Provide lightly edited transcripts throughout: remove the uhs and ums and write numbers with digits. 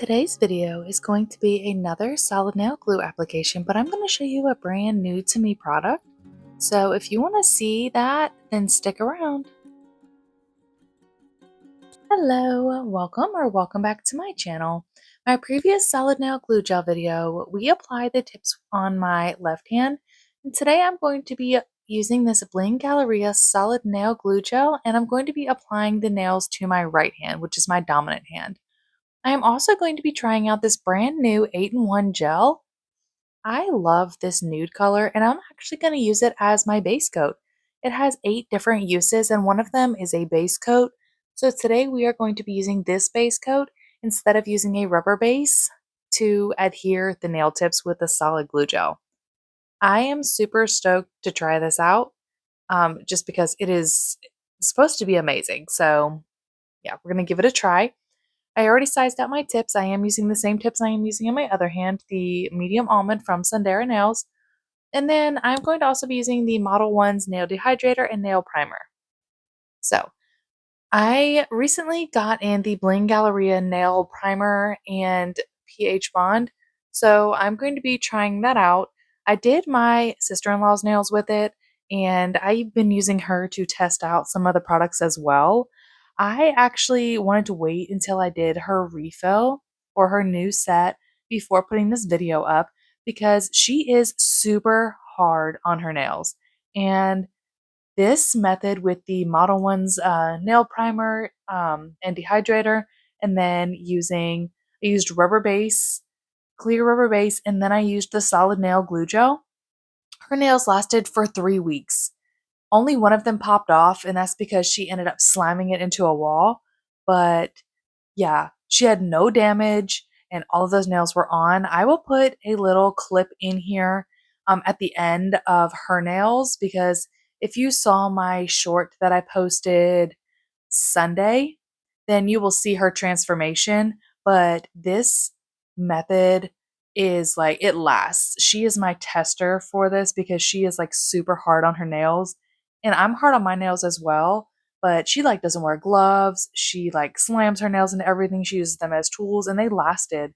Today's video is going to be another solid nail glue application, but I'm going to show you a brand new to me product. So if you want to see that, then stick around. Hello, welcome back to my channel. My previous solid nail glue gel video, we applied the tips on my left hand, and today I'm going to be using this Bling Galleria solid nail glue gel, and I'm going to be applying the nails to my right hand, which is my dominant hand. I am also going to be trying out this brand new 8-in-1 gel. I love this nude color and I'm actually going to use it as my base coat. It has 8 different uses and one of them is a base coat. So today we are going to be using this base coat instead of using a rubber base to adhere the nail tips with a solid glue gel. I am super stoked to try this out just because it is supposed to be amazing. So yeah, we're going to give it a try. I already sized out my tips. I am using the same tips I am using in my other hand, the medium almond from Sundara Nails. And then I'm going to also be using the Modelones Nail Dehydrator and Nail Primer. So I recently got in the Bling Galleria Nail Primer and pH Bond. So I'm going to be trying that out. I did my sister-in-law's nails with it, and I've been using her to test out some of the products as well. I actually wanted to wait until I did her refill for her new set before putting this video up because she is super hard on her nails. And this method with the Modelones nail primer and dehydrator, and then I used rubber base, clear rubber base, and then I used the solid nail glue gel. Her nails lasted for 3 weeks. Only one of them popped off, and that's because she ended up slamming it into a wall. But yeah, she had no damage, and all of those nails were on. I will put a little clip in here at the end of her nails because if you saw my short that I posted Sunday, then you will see her transformation. But this method is like, it lasts. She is my tester for this because she is like super hard on her nails. And I'm hard on my nails as well, but she like doesn't wear gloves. She like slams her nails into everything. She uses them as tools and they lasted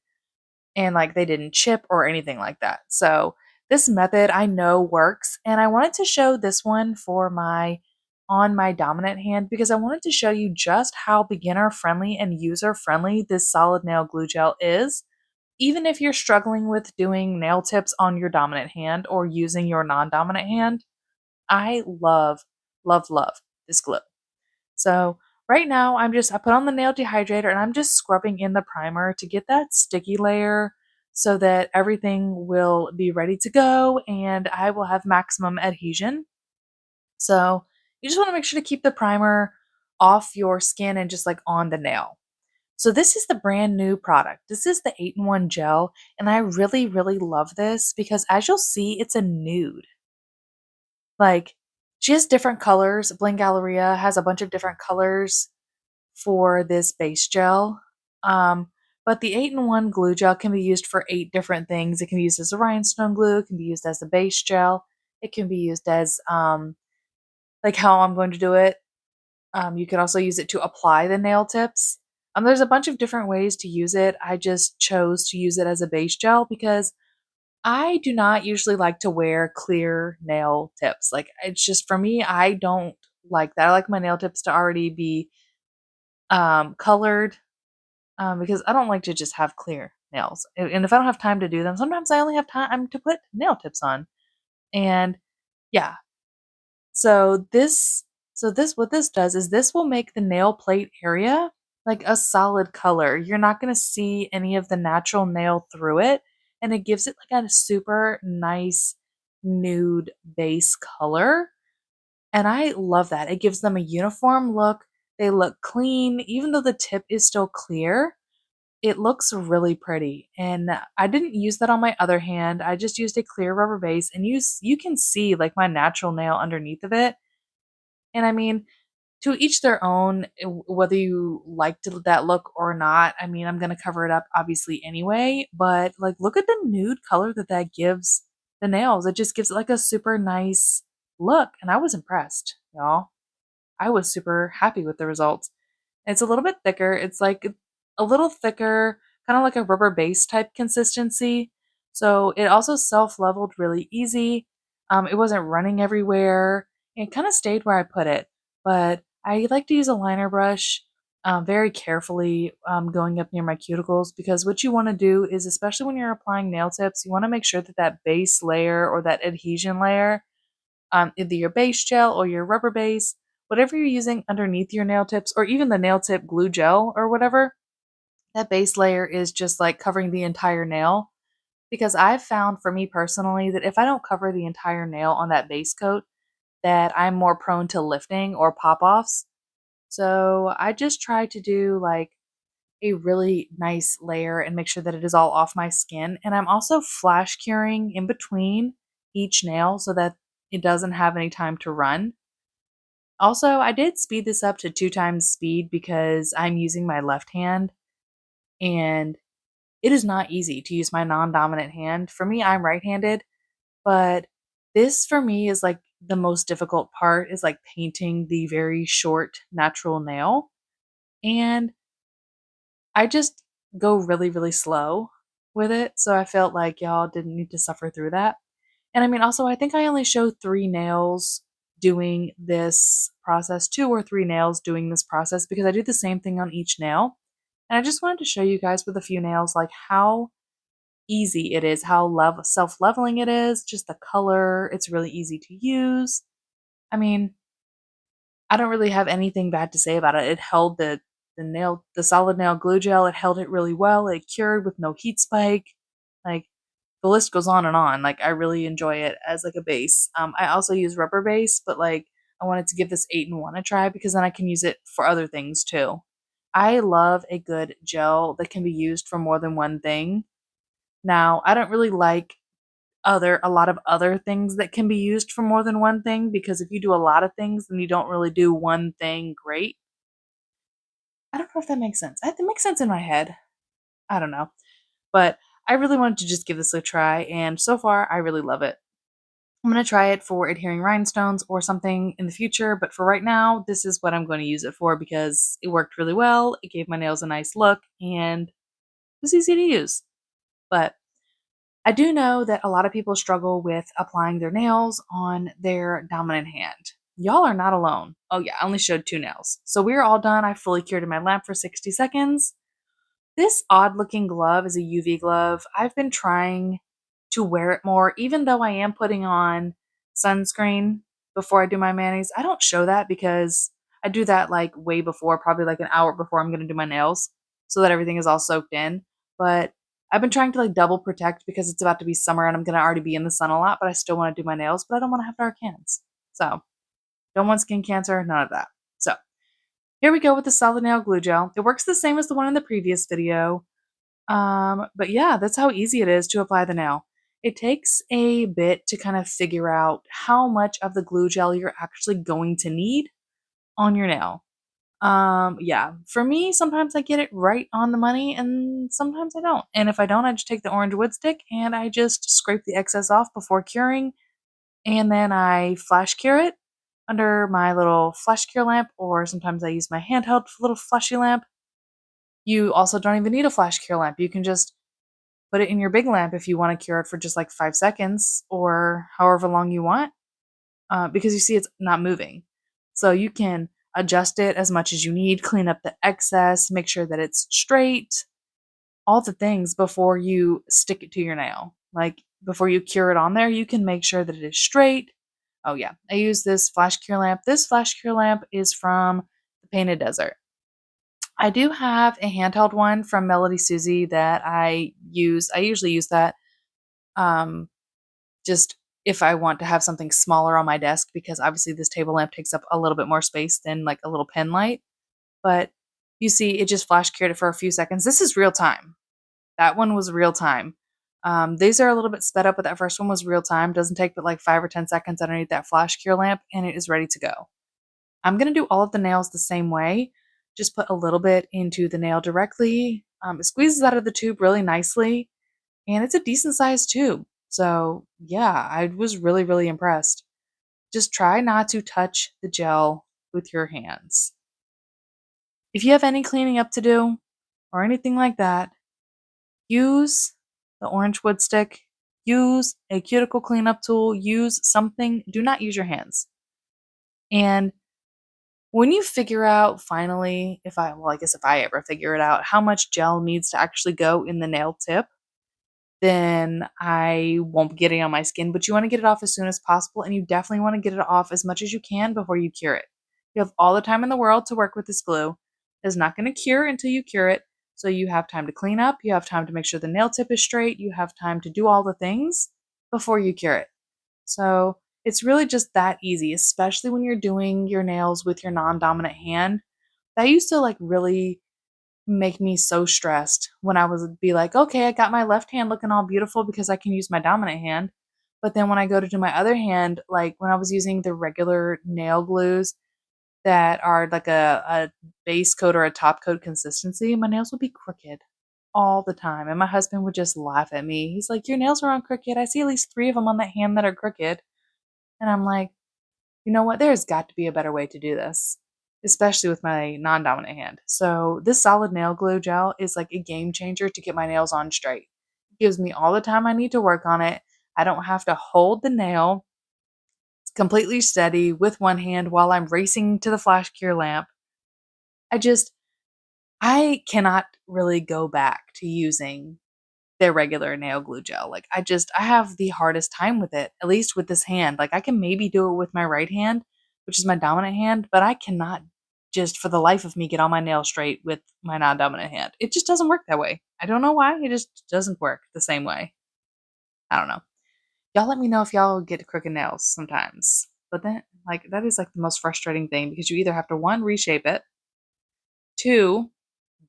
and like they didn't chip or anything like that. So this method I know works and I wanted to show this one for my dominant hand because I wanted to show you just how beginner friendly and user friendly this solid nail glue gel is. Even if you're struggling with doing nail tips on your dominant hand or using your non-dominant hand, I love this glue. So right now I put on the nail dehydrator and I'm just scrubbing in the primer to get that sticky layer so that everything will be ready to go and I will have maximum adhesion. So you just want to make sure to keep the primer off your skin and just like on the nail. So this is the brand new product. This is the 8-in-1 gel and I really love this because as you'll see, it's a nude. Like, she has different colors. Bling Galleria has a bunch of different colors for this base gel. But the 8-in-1 glue gel can be used for 8 different things. It can be used as a rhinestone glue. It can be used as a base gel. It can be used as, like how I'm going to do it. You can also use it to apply the nail tips. There's a bunch of different ways to use it. I just chose to use it as a base gel because I do not usually like to wear clear nail tips. Like, it's just for me, I don't like that. I like my nail tips to already be colored because I don't like to just have clear nails. And if I don't have time to do them, sometimes I only have time to put nail tips on. And yeah, so what this does is this will make the nail plate area like a solid color. You're not going to see any of the natural nail through it, and it gives it like a super nice nude base color. And I love that. It gives them a uniform look. They look clean even though the tip is still clear. It looks really pretty. And I didn't use that on my other hand. I just used a clear rubber base and you can see like my natural nail underneath of it. And I mean, to each their own, whether you that look or not. I mean, I'm gonna cover it up obviously anyway, but like look at the nude color that gives the nails. It just gives it like a super nice look, and I was impressed, y'all. I was super happy with the results. It's a little bit thicker. It's like a little thicker kind of like a rubber base type consistency. So it also self-leveled really easy. It wasn't running everywhere. It kind of stayed where I put it. But I like to use a liner brush very carefully going up near my cuticles, because what you want to do is, especially when you're applying nail tips, you want to make sure that that base layer or that adhesion layer, either your base gel or your rubber base, whatever you're using underneath your nail tips, or even the nail tip glue gel or whatever, that base layer is just like covering the entire nail. Because I've found for me personally that if I don't cover the entire nail on that base coat, that I'm more prone to lifting or pop offs. So I just try to do like a really nice layer and make sure that it is all off my skin. And I'm also flash curing in between each nail so that it doesn't have any time to run. Also, I did speed this up to 2 times speed because I'm using my left hand, and it is not easy to use my non dominant hand. For me, I'm right handed, but this for me is like the most difficult part, is like painting the very short natural nail. And I just go really, really slow with it. So I felt like y'all didn't need to suffer through that. And I mean, also, I think I only showed 3 nails doing this process, 2 or 3 nails doing this process, because I do the same thing on each nail. And I just wanted to show you guys with a few nails, like how easy it is, how self-leveling it is, just the color. It's really easy to use. I mean, I don't really have anything bad to say about it. It held the solid nail glue gel. It held it really well. It cured with no heat spike. Like, the list goes on and on. Like, I really enjoy it as like a base. I also use rubber base, but like I wanted to give this 8-in-1 a try because then I can use it for other things too. I love a good gel that can be used for more than one thing. Now, I don't really like a lot of other things that can be used for more than one thing, because if you do a lot of things then you don't really do one thing great. I don't know if that makes sense. It makes sense in my head. I don't know. But I really wanted to just give this a try, and so far I really love it. I'm going to try it for adhering rhinestones or something in the future, but for right now, this is what I'm going to use it for because it worked really well. It gave my nails a nice look and it was easy to use. But I do know that a lot of people struggle with applying their nails on their dominant hand. Y'all are not alone. Oh, yeah, I only showed 2 nails. So we're all done. I fully cured in my lamp for 60 seconds. This odd looking glove is a UV glove. I've been trying to wear it more, even though I am putting on sunscreen before I do my manis. I don't show that because I do that like way before, probably like an hour before I'm going to do my nails, so that everything is all soaked in. But I've been trying to like double protect because it's about to be summer and I'm going to already be in the sun a lot, but I still want to do my nails, but I don't want to have dark hands. So, don't want skin cancer, none of that. So, here we go with the solid nail glue gel. It works the same as the one in the previous video. But yeah, that's how easy it is to apply the nail. It takes a bit to kind of figure out how much of the glue gel you're actually going to need on your nail. Yeah, for me, sometimes I get it right on the money and sometimes I don't. And if I don't, I just take the orange wood stick and I just scrape the excess off before curing. And then I flash cure it under my little flash cure lamp, or sometimes I use my handheld little flashy lamp. You also don't even need a flash cure lamp. You can just put it in your big lamp if you want to cure it for just like 5 seconds or however long you want, because you see it's not moving. So you can adjust it as much as you need, clean up the excess, make sure that it's straight, all the things before you stick it to your nail. Like before you cure it on there, you can make sure that it is straight. Oh, yeah. I use this flash cure lamp. This flash cure lamp is from the Painted Desert. I do have a handheld one from MelodySusie that I use. I usually use that um, just if I want to have something smaller on my desk, because obviously this table lamp takes up a little bit more space than like a little pen light. But you see, it just flash cured it for a few seconds. This is real time. That one was real time. These are a little bit sped up, but that first one was real time. Doesn't take but like 5 or 10 seconds underneath that flash cure lamp, and it is ready to go. I'm going to do all of the nails the same way. Just put a little bit into the nail directly. It squeezes out of the tube really nicely, and it's a decent sized tube. So yeah, I was really, really impressed. Just try not to touch the gel with your hands. If you have any cleaning up to do or anything like that, use the orange wood stick, use a cuticle cleanup tool, use something. Do not use your hands. And when you figure out finally, I guess if I ever figure it out, how much gel needs to actually go in the nail tip, then I won't be getting on my skin. But you want to get it off as soon as possible, and you definitely want to get it off as much as you can before you cure it. You have all the time in the world to work with this glue. It's not going to cure until you cure it. So you have time to clean up, you have time to make sure the nail tip is straight, you have time to do all the things before you cure it. So it's really just that easy, especially when you're doing your nails with your non-dominant hand. That used to like really make me so stressed when I would be like, okay, I got my left hand looking all beautiful because I can use my dominant hand. But then when I go to do my other hand, like when I was using the regular nail glues that are like a base coat or a top coat consistency, my nails would be crooked all the time. And my husband would just laugh at me. He's like, your nails are on crooked. I see at least 3 of them on that hand that are crooked. And I'm like, you know what? There's got to be a better way to do this, especially with my non-dominant hand. So this solid nail glue gel is like a game changer to get my nails on straight. It gives me all the time I need to work on it. I don't have to hold the nail completely steady with one hand while I'm racing to the flash cure lamp. I just, I cannot really go back to using their regular nail glue gel. Like I have the hardest time with it, at least with this hand. Like I can maybe do it with my right hand, which is my dominant hand, but I cannot just for the life of me get all my nails straight with my non-dominant hand. It just doesn't work that way. I don't know why. It just doesn't work the same way. I don't know. Y'all let me know if y'all get crooked nails sometimes. But then like that is like the most frustrating thing because you either have to one, reshape it, two,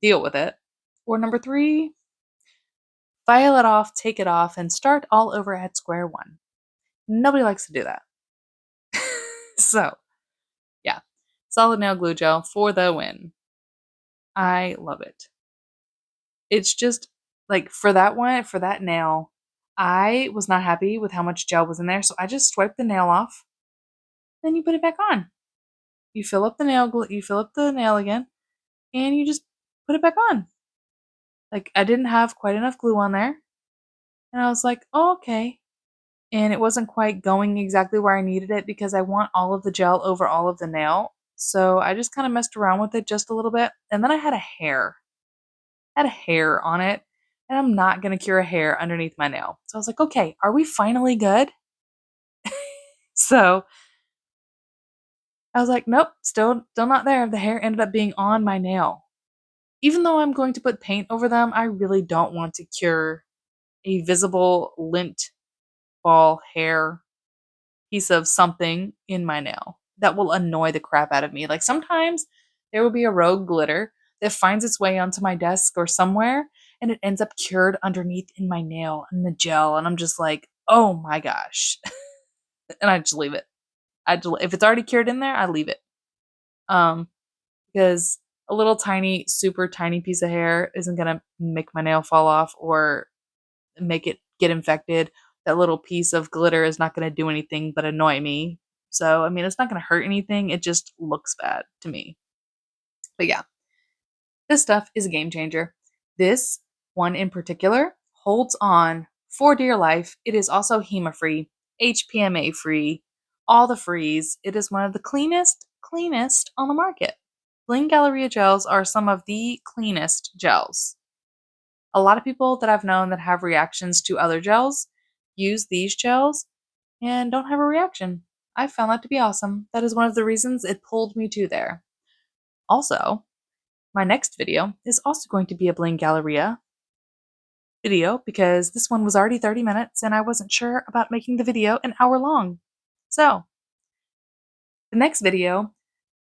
deal with it, or number three, file it off, take it off, and start all over at square one. Nobody likes to do that. So, yeah, solid nail glue gel for the win. I love it. It's just like for that one, for that nail, I was not happy with how much gel was in there, so I just swiped the nail off. Then you put it back on. You fill up the nail glue, you fill up the nail again, and you just put it back on. Like I didn't have quite enough glue on there, and I was like, oh, okay. And it wasn't quite going exactly where I needed it because I want all of the gel over all of the nail. So I just kind of messed around with it just a little bit. And then I had a hair. I had a hair on it. And I'm not going to cure a hair underneath my nail. So I was like, okay, are we finally good? So I was like, nope, still not there. The hair ended up being on my nail. Even though I'm going to put paint over them, I really don't want to cure a visible lint ball hair piece of something in my nail that will annoy the crap out of me. Like sometimes there will be a rogue glitter that finds its way onto my desk or somewhere and it ends up cured underneath in my nail and the gel. And I'm just like, oh my gosh. And I just leave it. If it's already cured in there, I leave it. Um, because a little tiny, super tiny piece of hair isn't gonna make my nail fall off or make it get infected. That little piece of glitter is not going to do anything but annoy me. So, I mean, it's not going to hurt anything. It just looks bad to me. But yeah, this stuff is a game changer. This one in particular holds on for dear life. It is also HEMA free, HPMA free, all the frees. It is one of the cleanest on the market. Bling Galleria gels are some of the cleanest gels. A lot of people that I've known that have reactions to other gels use these gels and don't have a reaction. I found that to be awesome. That is one of the reasons it pulled me to there. Also, my next video is also going to be a Bling Galleria video because this one was already 30 minutes and I wasn't sure about making the video an hour long. So, the next video,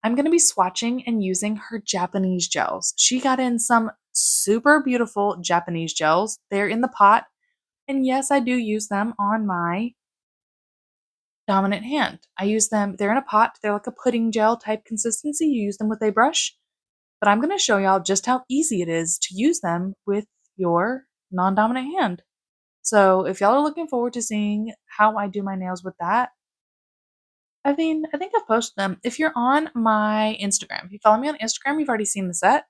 I'm going to be swatching and using her Japanese gels. She got in some super beautiful Japanese gels. They're in the pot. And yes, I do use them on my dominant hand. I use them, they're in a pot. They're like a pudding gel type consistency. You use them with a brush. But I'm going to show y'all just how easy it is to use them with your non-dominant hand. So if y'all are looking forward to seeing how I do my nails with that, I mean, I think I've posted them. If you're on my Instagram, if you follow me on Instagram, you've already seen the set.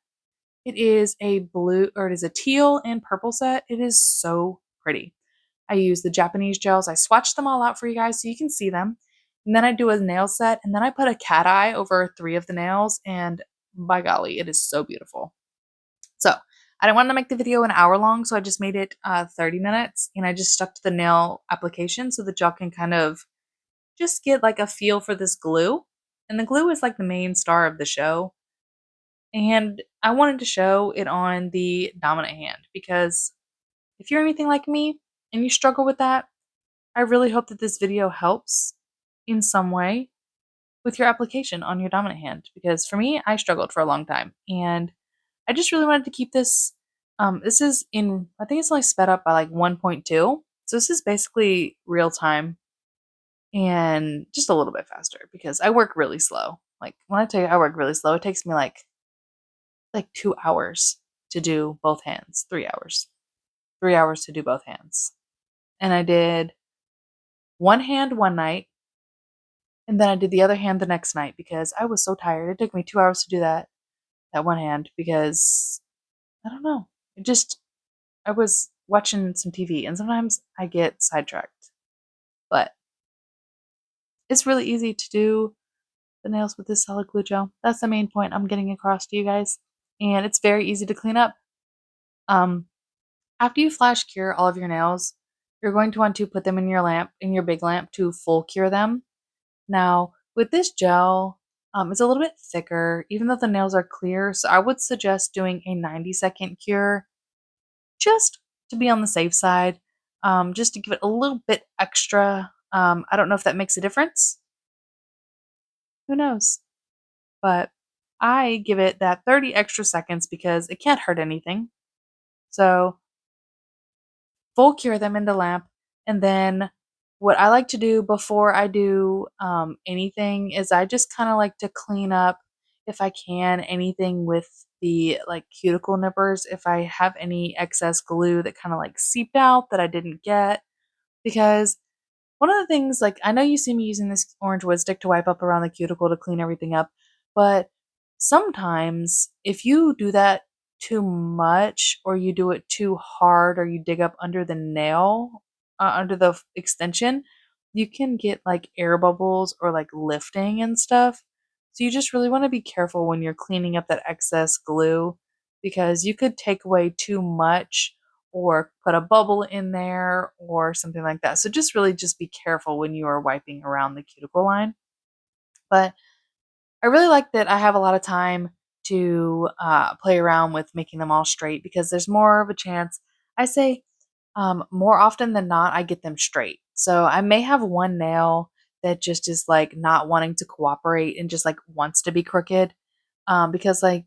It is a blue, or it is a teal and purple set. It is so pretty. I use the Japanese gels. I swatched them all out for you guys so you can see them. And then I do a nail set, and then I put a cat eye over 3 of the nails, and by golly, it is so beautiful. So I didn't want to make the video an hour long, so I just made it 30 minutes, and I just stuck to the nail application so that y'all can kind of just get like a feel for this glue. And the glue is like the main star of the show. And I wanted to show it on the dominant hand because if you're anything like me and you struggle with that, I really hope that this video helps in some way with your application on your dominant hand, because for me, I struggled for a long time and I just really wanted to keep this. This is in, I think it's only sped up by like 1.2. So this is basically real time and just a little bit faster because I work really slow. Like when I tell you I work really slow, it takes me like 2 hours to do both hands, 3 hours. 3 hours to do both hands. And I did one hand one night, and then I did the other hand the next night because I was so tired. It took me 2 hours to do that one hand because I don't know. It just I was watching some TV and sometimes I get sidetracked. But it's really easy to do the nails with this solid glue gel. That's the main point I'm getting across to you guys. And it's very easy to clean up. After you flash cure all of your nails, you're going to want to put them in your big lamp to full cure them. Now, with this gel, it's a little bit thicker, even though the nails are clear, so I would suggest doing a 90-second cure just to be on the safe side, just to give it a little bit extra. I don't know if that makes a difference. Who knows? But I give it that 30 extra seconds because it can't hurt anything. So full cure them in the lamp, and then what I like to do before I do anything is I just kind of like to clean up, if I can, anything with the like cuticle nippers, if I have any excess glue that kind of like seeped out that I didn't get. Because one of the things, like, I know you see me using this orange wood stick to wipe up around the cuticle to clean everything up, but sometimes if you do that too much or you do it too hard or you dig up under the nail, under the extension, you can get like air bubbles or like lifting and stuff. So you just really want to be careful when you're cleaning up that excess glue because you could take away too much or put a bubble in there or something like that. So just be careful when you are wiping around the cuticle line. But I really like that I have a lot of time to play around with making them all straight because there's more of a chance. I say more often than not, I get them straight. So I may have one nail that just is like not wanting to cooperate and just like wants to be crooked, because like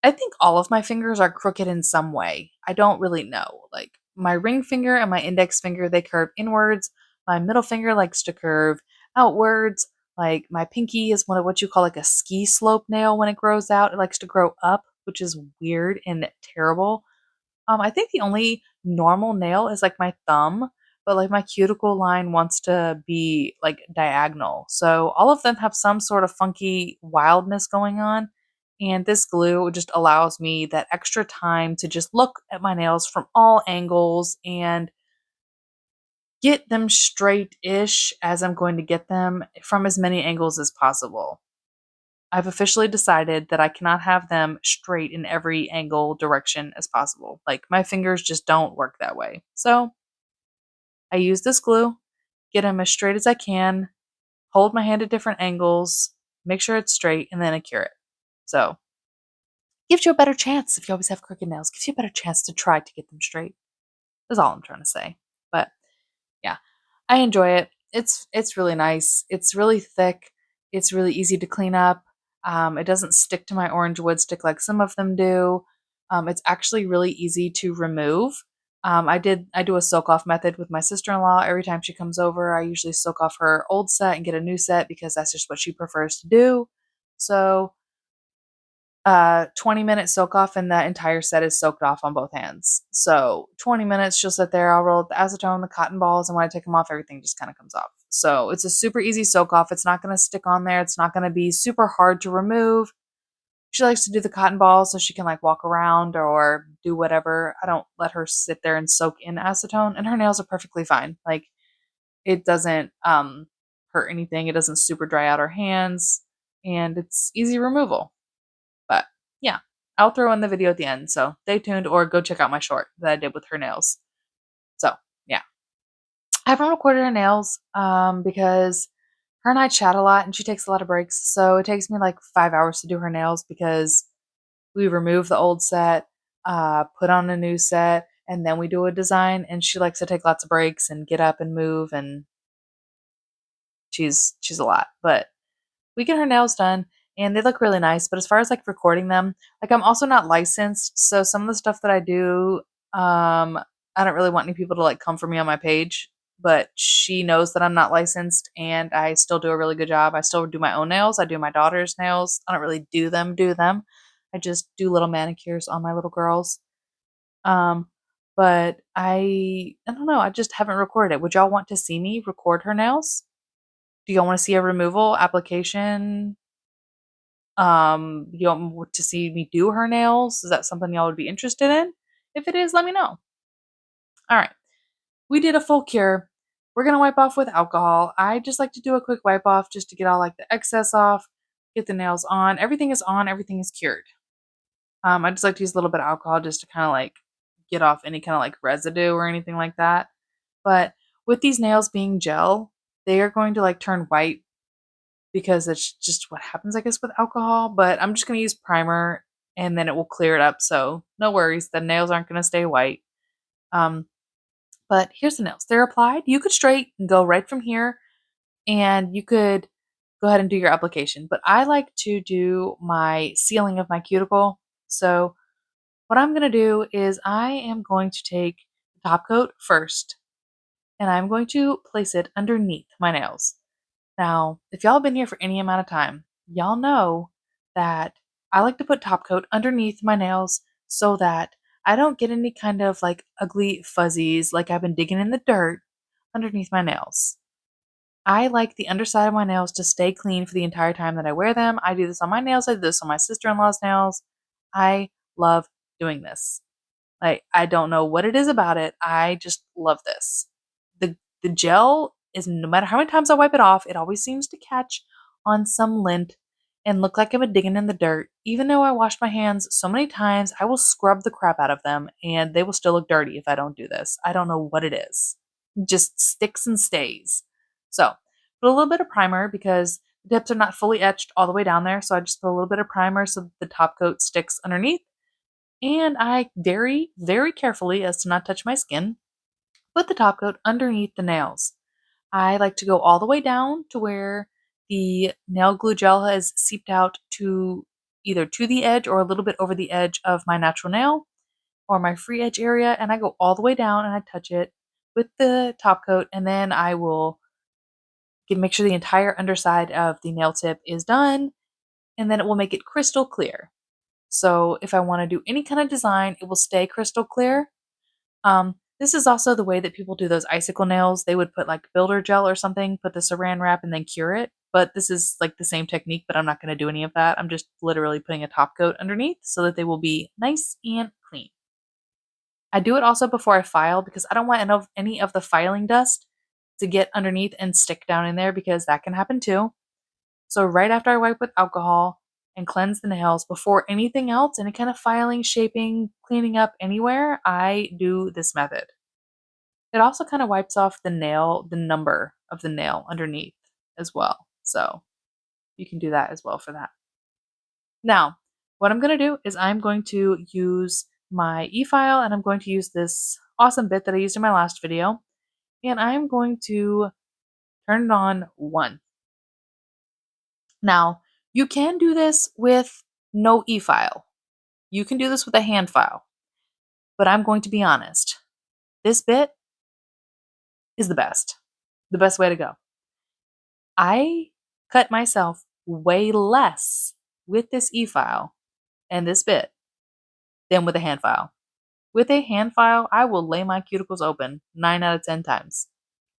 I think all of my fingers are crooked in some way. I don't really know. Like my ring finger and my index finger, they curve inwards. My middle finger likes to curve outwards. Like my pinky is one of what you call like a ski slope nail when it grows out. It likes to grow up, which is weird and terrible. I think the only normal nail is like my thumb, but like my cuticle line wants to be like diagonal. So all of them have some sort of funky wildness going on. And this glue just allows me that extra time to just look at my nails from all angles and get them straight-ish as I'm going to get them from as many angles as possible. I've officially decided that I cannot have them straight in every angle direction as possible. Like my fingers just don't work that way. So I use this glue, get them as straight as I can, hold my hand at different angles, make sure it's straight, and then I cure it. So gives you a better chance if you always have crooked nails. Gives you a better chance to try to get them straight. That's all I'm trying to say. But yeah, I enjoy it. It's really nice. It's really thick. It's really easy to clean up. It doesn't stick to my orange wood stick like some of them do. It's actually really easy to remove. I do a soak off method with my sister-in-law. Every time she comes over, I usually soak off her old set and get a new set because that's just what she prefers to do. So 20-minute soak off and that entire set is soaked off on both hands. So 20 minutes, she'll sit there, I'll roll the acetone, the cotton balls, and when I take them off, everything just kind of comes off. So it's a super easy soak off. It's not going to stick on there. It's not going to be super hard to remove. She likes to do the cotton balls so she can like walk around or do whatever. I don't let her sit there and soak in acetone, and her nails are perfectly fine. Like it doesn't hurt anything. It doesn't super dry out her hands, and it's easy removal. But yeah, I'll throw in the video at the end, so stay tuned or go check out my short that I did with her nails. So yeah, I haven't recorded her nails because her and I chat a lot and she takes a lot of breaks. So it takes me like 5 hours to do her nails because we remove the old set, put on a new set, and then we do a design. And she likes to take lots of breaks and get up and move, and she's a lot. But we get her nails done and they look really nice. But as far as like recording them, like I'm also not licensed, so some of the stuff that I do, I don't really want any people to like come for me on my page. But she knows that I'm not licensed and I still do a really good job. I still do my own nails. I do my daughter's nails. I don't really do them. I just do little manicures on my little girls. Um, but I don't know, I just haven't recorded it. Would y'all want to see me record her nails? Do y'all want to see a removal application? You want to see me do her nails? Is that something y'all would be interested in? If it is, let me know. All right. We did a full cure. We're going to wipe off with alcohol. I just like to do a quick wipe off just to get all like the excess off, get the nails on. Everything is on, everything is cured. I just like to use a little bit of alcohol just to kind of like get off any kind of like residue or anything like that. But with these nails being gel, they are going to like turn white because it's just what happens, I guess, with alcohol. But I'm just going to use primer and then it will clear it up. So no worries, the nails aren't going to stay white. Um, but here's the nails. They're applied. You could straight and go right from here and you could go ahead and do your application. But I like to do my sealing of my cuticle. So what I'm going to do is I am going to take the top coat first and I'm going to place it underneath my nails. Now, if y'all have been here for any amount of time, y'all know that I like to put top coat underneath my nails so that I don't get any kind of like ugly fuzzies like I've been digging in the dirt underneath my nails. I like the underside of my nails to stay clean for the entire time that I wear them. I do this on my nails, I do this on my sister-in-law's nails. I love doing this. Like, I don't know what it is about it. I just love this. The gel is, no matter how many times I wipe it off, it always seems to catch on some lint and look like I'm digging in the dirt. Even though I washed my hands so many times, I will scrub the crap out of them and they will still look dirty if I don't do this. I don't know what it is. It just sticks and stays. So, put a little bit of primer because the tips are not fully etched all the way down there. So I just put a little bit of primer so the top coat sticks underneath. And I very, very carefully, as to not touch my skin, put the top coat underneath the nails. I like to go all the way down to where the nail glue gel has seeped out to either to the edge or a little bit over the edge of my natural nail or my free edge area. And I go all the way down and I touch it with the top coat. And then I will make sure the entire underside of the nail tip is done. And then it will make it crystal clear. So if I want to do any kind of design, it will stay crystal clear. This is also the way that people do those icicle nails. They would put like builder gel or something, put the saran wrap, and then cure it. But this is like the same technique, but I'm not going to do any of that. I'm just literally putting a top coat underneath so that they will be nice and clean. I do it also before I file because I don't want any of the filing dust to get underneath and stick down in there because that can happen too. So right after I wipe with alcohol and cleanse the nails, before anything else, any kind of filing, shaping, cleaning up anywhere, I do this method. It also kind of wipes off the nail, the number of the nail underneath as well. So you can do that as well for that. Now, what I'm going to do is I'm going to use my e-file and I'm going to use this awesome bit that I used in my last video. And I'm going to turn it on 1. Now, you can do this with no e-file. You can do this with a hand file. But I'm going to be honest. This bit is the best way to go. I cut myself way less with this e-file and this bit than with a hand file. With a hand file, I will lay my cuticles open 9 out of 10 times.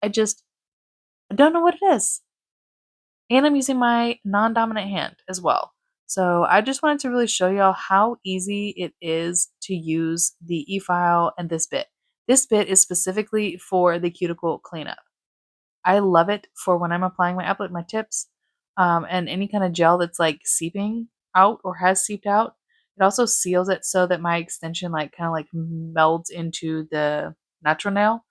I don't know what it is. And I'm using my non-dominant hand as well. So I just wanted to really show y'all how easy it is to use the e-file and this bit. This bit is specifically for the cuticle cleanup. I love it for when I'm applying my tips, and any kind of gel that's like seeping out or has seeped out. It also seals it so that my extension like kind of like melds into the natural nail.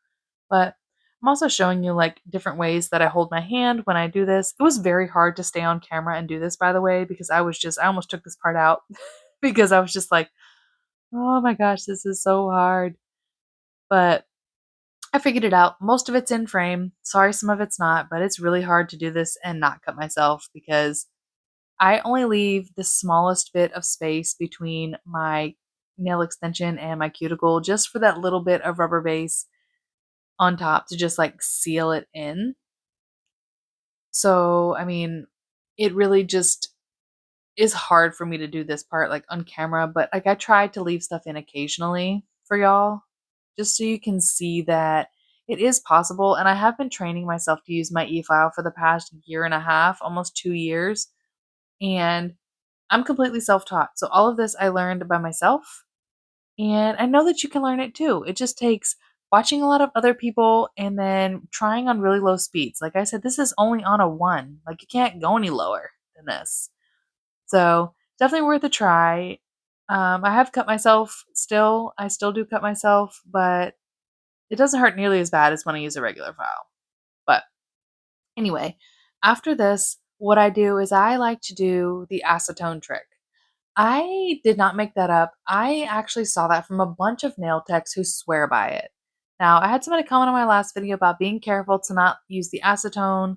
But I'm also showing you like different ways that I hold my hand when I do this. It was very hard to stay on camera and do this, by the way, because I almost took this part out because I was just like, oh my gosh, this is so hard. But I figured it out. Most of it's in frame. Sorry, some of it's not, but it's really hard to do this and not cut myself because I only leave the smallest bit of space between my nail extension and my cuticle just for that little bit of rubber base on top to just like seal it in. So, I mean, it really just is hard for me to do this part like on camera, but like I tried to leave stuff in occasionally for y'all just so you can see that it is possible. And I have been training myself to use my e-file for the past year and a half, almost 2 years. And I'm completely self taught. So all of this I learned by myself. And I know that you can learn it too. It just takes watching a lot of other people and then trying on really low speeds. Like I said, this is only on a 1. Like you can't go any lower than this. So definitely worth a try. I have cut myself still. I still do cut myself, but it doesn't hurt nearly as bad as when I use a regular file. But anyway, after this, what I do is I like to do the acetone trick. I did not make that up. I actually saw that from a bunch of nail techs who swear by it. Now, I had somebody comment on my last video about being careful to not use the acetone,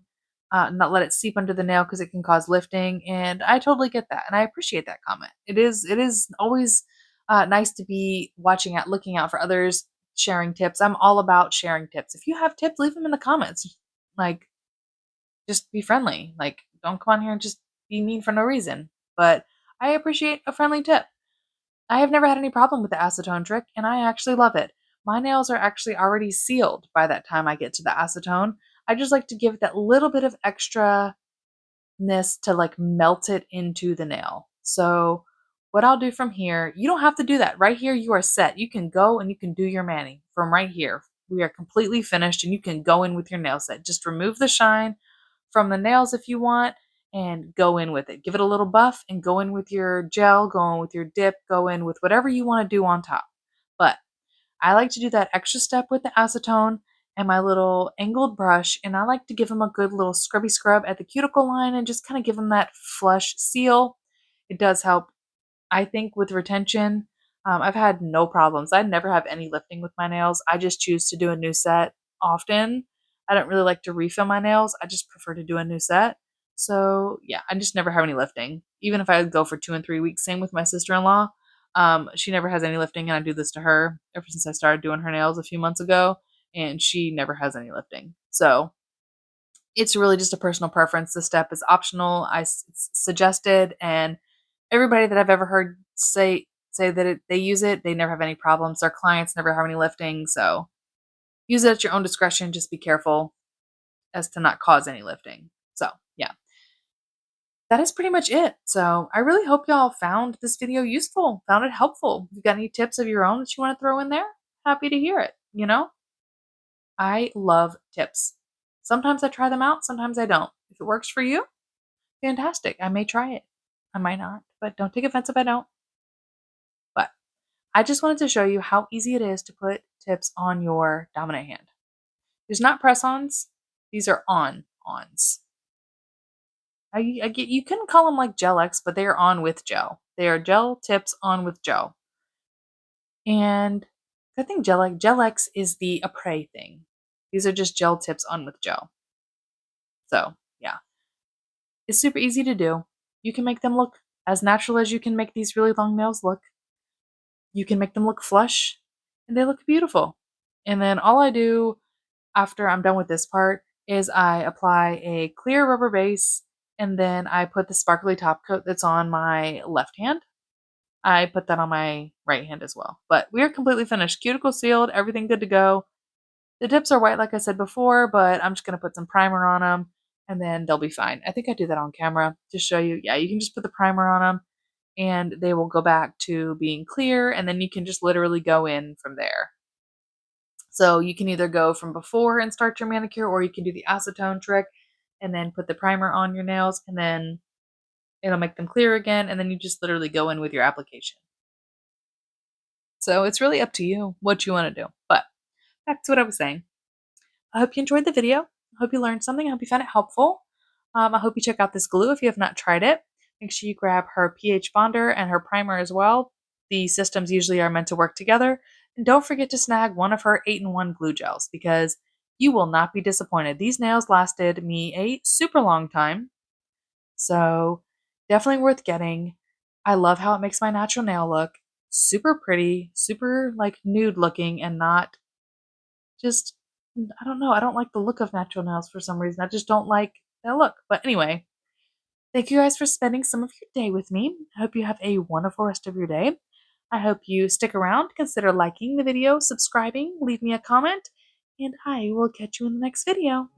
not let it seep under the nail because it can cause lifting, and I totally get that, and I appreciate that comment. It is always nice to be looking out for others sharing tips. I'm all about sharing tips. If you have tips, leave them in the comments. Like, just be friendly. Like, don't come on here and just be mean for no reason. But I appreciate a friendly tip. I have never had any problem with the acetone trick, and I actually love it. My nails are actually already sealed by that time I get to the acetone. I just like to give it that little bit of extra to like melt it into the nail. So what I'll do from here, you don't have to do that. Right here, you are set. You can go and you can do your mani from right here. We are completely finished and you can go in with your nail set. Just remove the shine from the nails if you want and go in with it. Give it a little buff and go in with your gel, go in with your dip, go in with whatever you want to do on top. But I like to do that extra step with the acetone and my little angled brush, and I like to give them a good little scrubby scrub at the cuticle line and just kind of give them that flush seal. It does help, I think, with retention. I've had no problems. I never have any lifting with my nails. I just choose to do a new set often. I don't really like to refill my nails. I just prefer to do a new set. So yeah, I just never have any lifting. Even if I would go for 2 and 3 weeks, same with my sister-in-law. She never has any lifting, and I do this to her ever since I started doing her nails a few months ago, and she never has any lifting. So it's really just a personal preference. This step is optional. It's suggested, and everybody that I've ever heard say that they use it, they never have any problems. Their clients never have any lifting. So use it at your own discretion. Just be careful as to not cause any lifting. So yeah, that is pretty much it. So I really hope y'all found this video useful, found it helpful. If you got any tips of your own that you want to throw in there, happy to hear it. I love tips. Sometimes I try them out, sometimes I don't. If it works for you, fantastic. I may try it. I might not, but don't take offense if I don't. But I just wanted to show you how easy it is to put tips on your dominant hand. There's not press-ons. These are on-ons. I get you can call them like Gel X, but they are on with gel. They are gel tips on with gel. And I think Gel X is the après thing. These are just gel tips on with gel. So yeah, it's super easy to do. You can make them look as natural as you can make these really long nails look. You can make them look flush, and they look beautiful. And then all I do after I'm done with this part is I apply a clear rubber base, and then I put the sparkly top coat that's on my left hand. I put that on my right hand as well. But we are completely finished. Cuticle sealed, everything good to go. The tips are white like I said before, but I'm just going to put some primer on them. and then they'll be fine. I think I do that on camera to show you. Yeah, you can just put the primer on them and they will go back to being clear, and then you can just literally go in from there. So you can either go from before and start your manicure, or you can do the acetone trick and then put the primer on your nails, and then it'll make them clear again, and then you just literally go in with your application. So it's really up to you what you want to do. But back to what I was saying. I hope you enjoyed the video. I hope you learned something. I hope you found it helpful. I hope you check out this glue if you have not tried it. Make sure you grab her pH bonder and her primer as well. The systems usually are meant to work together. And don't forget to snag one of her 8-in-1 glue gels because you will not be disappointed. These nails lasted me a super long time. So definitely worth getting. I love how it makes my natural nail look super pretty, super like nude looking, and not just, I don't know, I don't like the look of natural nails for some reason. I just don't like that look. But anyway, thank you guys for spending some of your day with me. I hope you have a wonderful rest of your day. I hope you stick around, consider liking the video, subscribing, leave me a comment, and I will catch you in the next video.